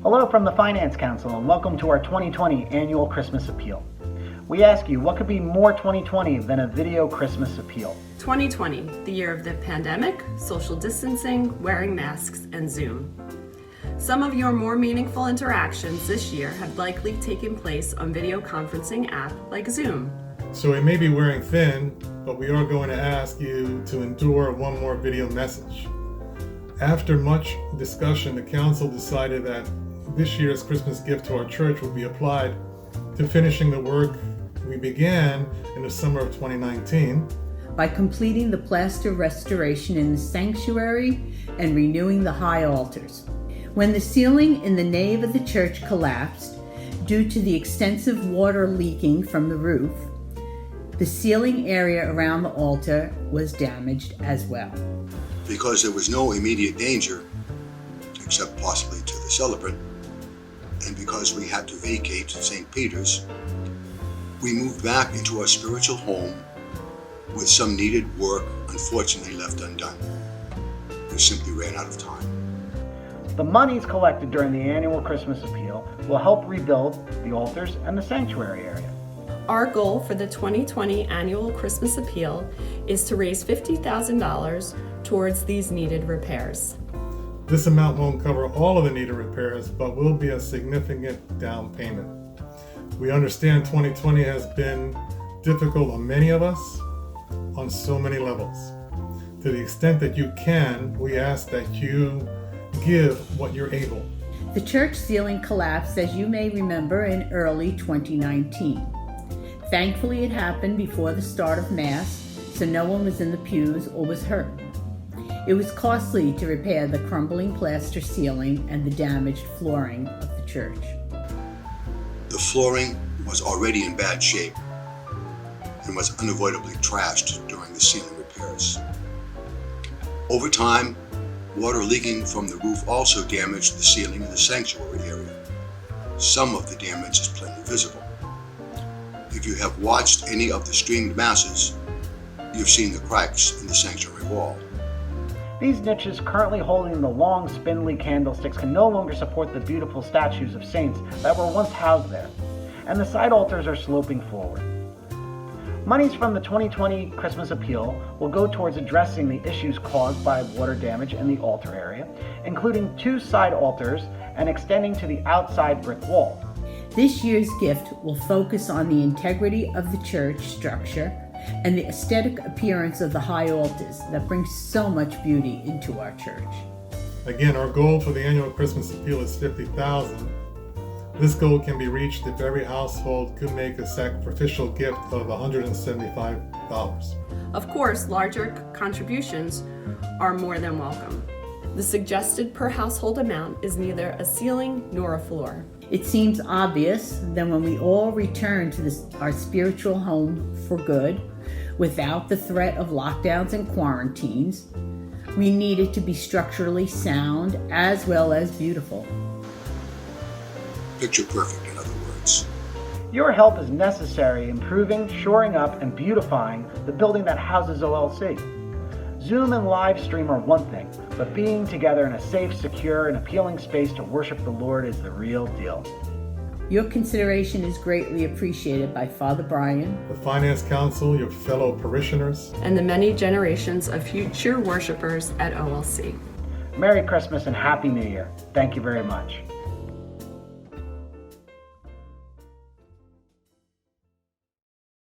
Hello from the Finance Council and welcome to our 2020 Annual Christmas Appeal. We ask you, what could be more 2020 than a video Christmas appeal? 2020, the year of the pandemic, social distancing, wearing masks, and Zoom. Some of your more meaningful interactions this year have likely taken place on video conferencing app like Zoom. So we may be wearing thin, but we are going to ask you to endure one more video message. After much discussion, the council decided that this year's Christmas gift to our church will be applied to finishing the work we began in the summer of 2019 by completing the plaster restoration in the sanctuary and renewing the high altars. When the ceiling in the nave of the church collapsed due to the extensive water leaking from the roof, the ceiling area around the altar was damaged as well. Because there was no immediate danger, except possibly to the celebrant, and because we had to vacate St. Peter's, we moved back into our spiritual home with some needed work unfortunately left undone. We simply ran out of time. The monies collected during the annual Christmas appeal will help rebuild the altars and the sanctuary area. Our goal for the 2020 Annual Christmas Appeal is to raise $50,000 towards these needed repairs. This amount won't cover all of the needed repairs, but will be a significant down payment. We understand 2020 has been difficult on many of us on so many levels. To the extent that you can, we ask that you give what you're able. The church ceiling collapsed, as you may remember, in early 2019. Thankfully, it happened before the start of Mass, so no one was in the pews or was hurt. It was costly to repair the crumbling plaster ceiling and the damaged flooring of the church. The flooring was already in bad shape and was unavoidably trashed during the ceiling repairs. Over time, water leaking from the roof also damaged the ceiling in the sanctuary area. Some of the damage is plainly visible. If you have watched any of the streamed masses, you've seen the cracks in the sanctuary wall. These niches currently holding the long, spindly candlesticks can no longer support the beautiful statues of saints that were once housed there, and the side altars are sloping forward. Monies from the 2020 Christmas Appeal will go towards addressing the issues caused by water damage in the altar area, including 2 side altars and extending to the outside brick wall. This year's gift will focus on the integrity of the church structure and the aesthetic appearance of the high altars that bring so much beauty into our church. Again, our goal for the annual Christmas appeal is $50,000. This goal can be reached if every household could make a sacrificial gift of $175. Of course, larger contributions are more than welcome. The suggested per household amount is neither a ceiling nor a floor. It seems obvious that when we all return to our spiritual home for good, without the threat of lockdowns and quarantines, we need it to be structurally sound as well as beautiful. Picture perfect, in other words. Your help is necessary improving, shoring up, and beautifying the building that houses OLC. Zoom and live stream are one thing, but being together in a safe, secure, and appealing space to worship the Lord is the real deal. Your consideration is greatly appreciated by Father Brian, The Finance Council, your fellow parishioners, and the many generations of future worshipers at OLC. Merry Christmas and Happy New Year. Thank you very much.